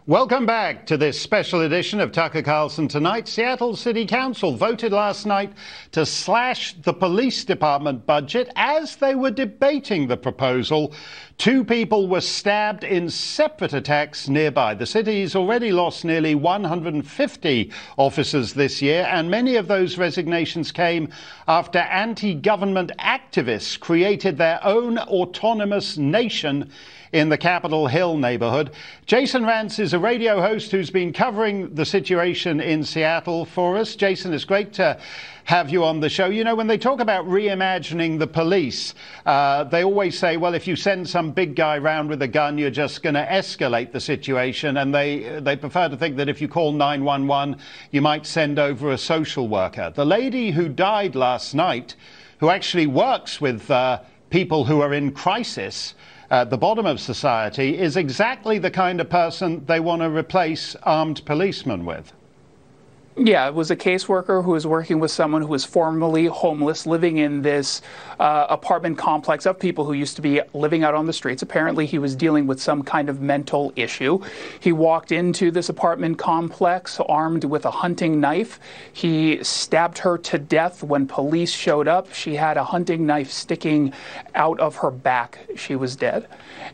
Welcome back to this special edition of Tucker Carlson Tonight. Seattle City Council voted last night to slash the police department budget. As they were debating the proposal, two people were stabbed in separate attacks nearby. The city's already lost nearly 150 officers this year, and many of those resignations came after anti-government activists created their own autonomous nation in the Capitol Hill neighborhood. Jason Rantz is a radio host who's been covering the situation in Seattle for us. Jason, it's great to have you on the show. You know, when they talk about reimagining the police, they always say, well, if you send some big guy around with a gun, you're just going to escalate the situation. And they prefer to think that if you call 911, you might send over a social worker. The lady who died last night, who actually works with people who are in crisis at the bottom of society, is exactly the kind of person they want to replace armed policemen with. Yeah, it was a caseworker who was working with someone who was formerly homeless, living in this apartment complex of people who used to be living out on the streets. Apparently, he was dealing with some kind of mental issue. He walked into this apartment complex armed with a hunting knife. He stabbed her to death when police showed up. She had a hunting knife sticking out of her back. She was dead.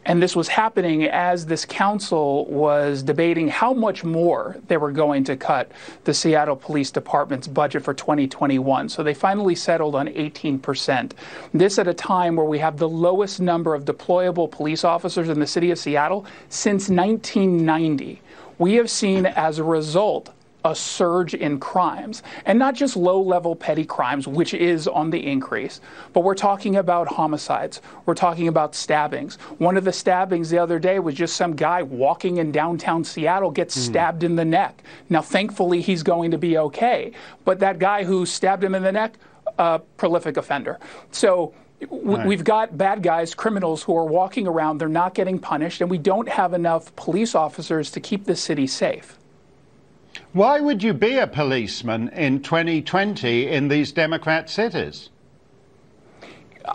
And this was happening as this council was debating how much more they were going to cut the Seattle Police Department's budget for 2021. So they finally settled on 18%. This at a time where we have the lowest number of deployable police officers in the city of Seattle since 1990. We have seen, as a result, a surge in crimes, and not just low-level petty crimes, which is on the increase, but we're talking about homicides. We're talking about stabbings. One of the stabbings the other day was just some guy walking in downtown Seattle gets stabbed in the neck. Now, thankfully, he's going to be okay, but that guy who stabbed him in the neck, a prolific offender. So we've got bad guys, criminals who are walking around, they're not getting punished, and we don't have enough police officers to keep the city safe. Why would you be a policeman in 2020 in these Democrat cities?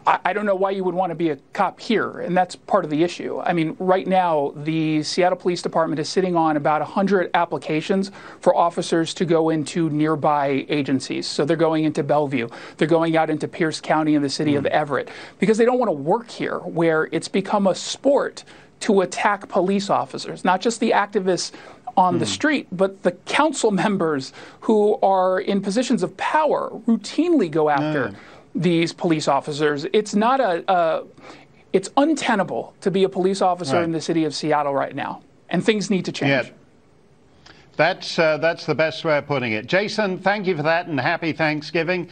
I don't know why you would want to be a cop here, and that's part of the issue. I mean, right now, the Seattle Police Department is sitting on about 100 applications for officers to go into nearby agencies. So they're going into Bellevue. They're going out into Pierce County and the city of Everett because they don't want to work here, where it's become a sport to attack police officers, not just the activists on the street, but the council members who are in positions of power routinely go after these police officers. It's not it's untenable to be a police officer in the city of Seattle right now, and things need to change. Yeah. That's the best way of putting it. Jason, thank you for that, and happy Thanksgiving.